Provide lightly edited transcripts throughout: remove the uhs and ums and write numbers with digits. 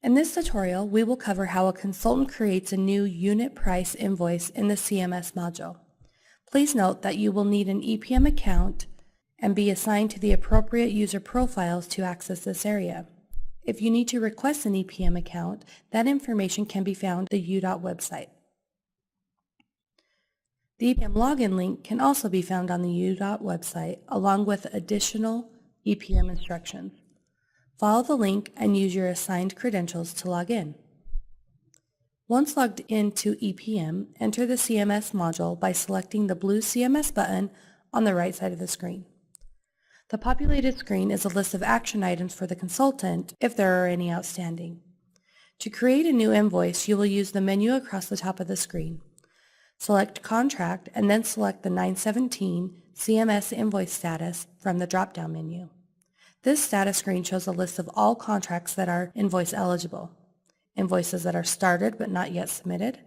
In this tutorial, we will cover how a consultant creates a new unit price invoice in the CMS module. Please note that you will need an EPM account and be assigned to the appropriate user profiles to access this area. If you need to request an EPM account, that information can be found on the UDOT website. The EPM login link can also be found on the UDOT website along with additional EPM instructions. Follow the link and use your assigned credentials to log in. Once logged into EPM, enter the CMS module by selecting the blue CMS button on the right side of the screen. The populated screen is a list of action items for the consultant if there are any outstanding. To create a new invoice, you will use the menu across the top of the screen. Select Contract and then select the 917 CMS Invoice Status from the drop-down menu. This status screen shows a list of all contracts that are invoice eligible, invoices that are started but not yet submitted,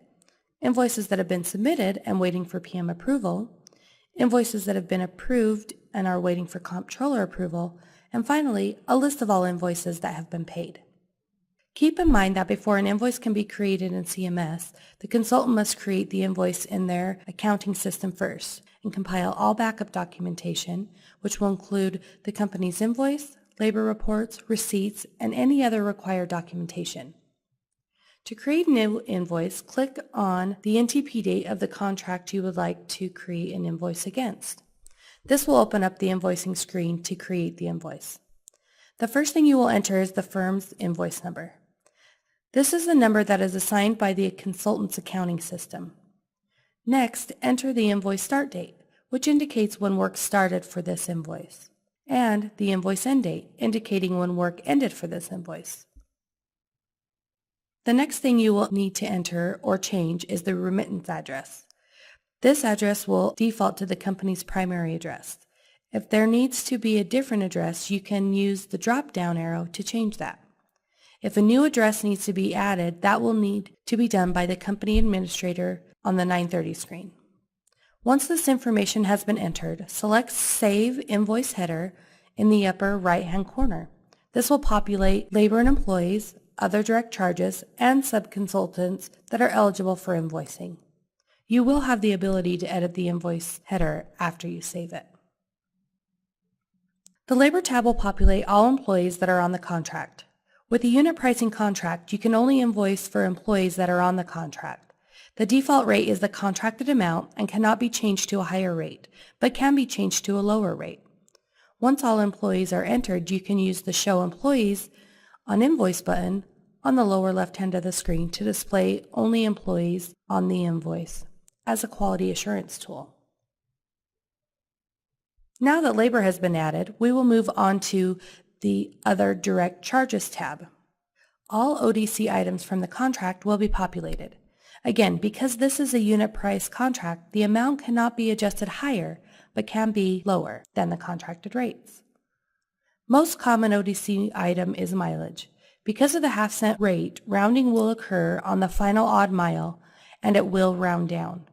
invoices that have been submitted and waiting for PM approval, invoices that have been approved and are waiting for comptroller approval, and finally, a list of all invoices that have been paid. Keep in mind that before an invoice can be created in CMS, the consultant must create the invoice in their accounting system first and compile all backup documentation, which will include the company's invoice, labor reports, receipts, and any other required documentation. To create a new invoice, click on the NTP date of the contract you would like to create an invoice against. This will open up the invoicing screen to create the invoice. The first thing you will enter is the firm's invoice number. This is the number that is assigned by the consultant's accounting system. Next, enter the invoice start date, which indicates when work started for this invoice, and the invoice end date, indicating when work ended for this invoice. The next thing you will need to enter or change is the remittance address. This address will default to the company's primary address. If there needs to be a different address, you can use the drop-down arrow to change that. If a new address needs to be added, that will need to be done by the company administrator on the 930 screen. Once this information has been entered, select Save Invoice Header in the upper right-hand corner. This will populate labor and employees, other direct charges, and subconsultants that are eligible for invoicing. You will have the ability to edit the invoice header after you save it. The Labor tab will populate all employees that are on the contract. With a unit pricing contract, you can only invoice for employees that are on the contract. The default rate is the contracted amount and cannot be changed to a higher rate, but can be changed to a lower rate. Once all employees are entered, you can use the Show Employees on Invoice button on the lower left hand of the screen to display only employees on the invoice as a quality assurance tool. Now that labor has been added, we will move on to the Other Direct Charges tab. All ODC items from the contract will be populated. Again, because this is a unit price contract, the amount cannot be adjusted higher, but can be lower than the contracted rates. Most common ODC item is mileage. Because of the half-cent rate, rounding will occur on the final odd mile, and it will round down.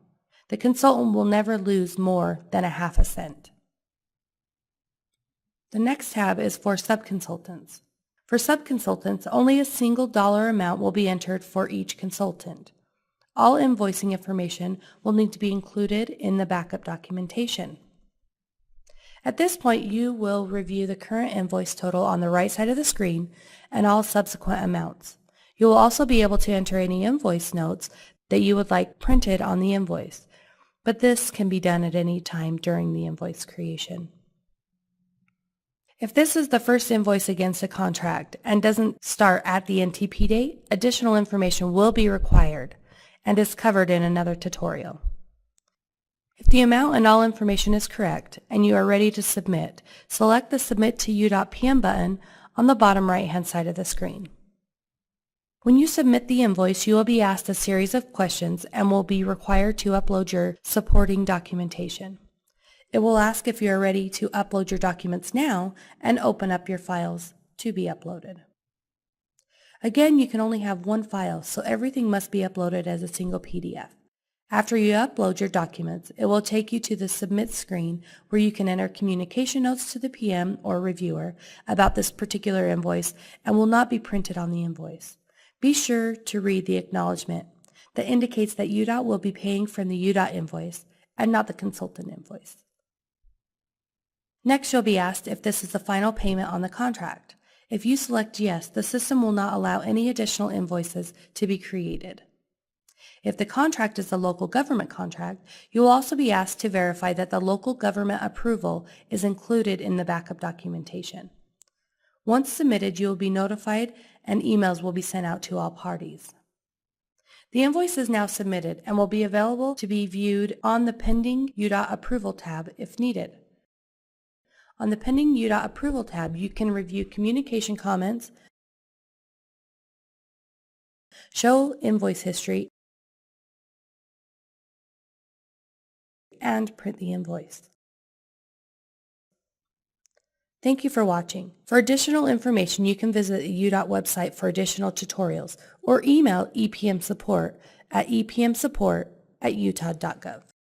The consultant will never lose more than a half a cent. The next tab is for subconsultants. For subconsultants, only a single dollar amount will be entered for each consultant. All invoicing information will need to be included in the backup documentation. At this point, you will review the current invoice total on the right side of the screen and all subsequent amounts. You will also be able to enter any invoice notes that you would like printed on the invoice, but this can be done at any time during the invoice creation. If this is the first invoice against a contract and doesn't start at the NTP date, additional information will be required and is covered in another tutorial. If the amount and all information is correct and you are ready to submit, select the Submit to UDOT PM button on the bottom right-hand side of the screen. When you submit the invoice, you will be asked a series of questions and will be required to upload your supporting documentation. It will ask if you are ready to upload your documents now and open up your files to be uploaded. Again, you can only have one file, so everything must be uploaded as a single PDF. After you upload your documents, it will take you to the Submit screen where you can enter communication notes to the PM or reviewer about this particular invoice and will not be printed on the invoice. Be sure to read the acknowledgement that indicates that UDOT will be paying from the UDOT invoice and not the consultant invoice. Next, you'll be asked if this is the final payment on the contract. If you select yes, the system will not allow any additional invoices to be created. If the contract is a local government contract, you will also be asked to verify that the local government approval is included in the backup documentation. Once submitted, you will be notified and emails will be sent out to all parties. The invoice is now submitted and will be available to be viewed on the Pending UDOT Approval tab if needed. On the Pending UDOT Approval tab, you can review communication comments, show invoice history, and print the invoice. Thank you for watching. For additional information, you can visit the UDOT website for additional tutorials or email EPM support at epmsupport@utah.gov.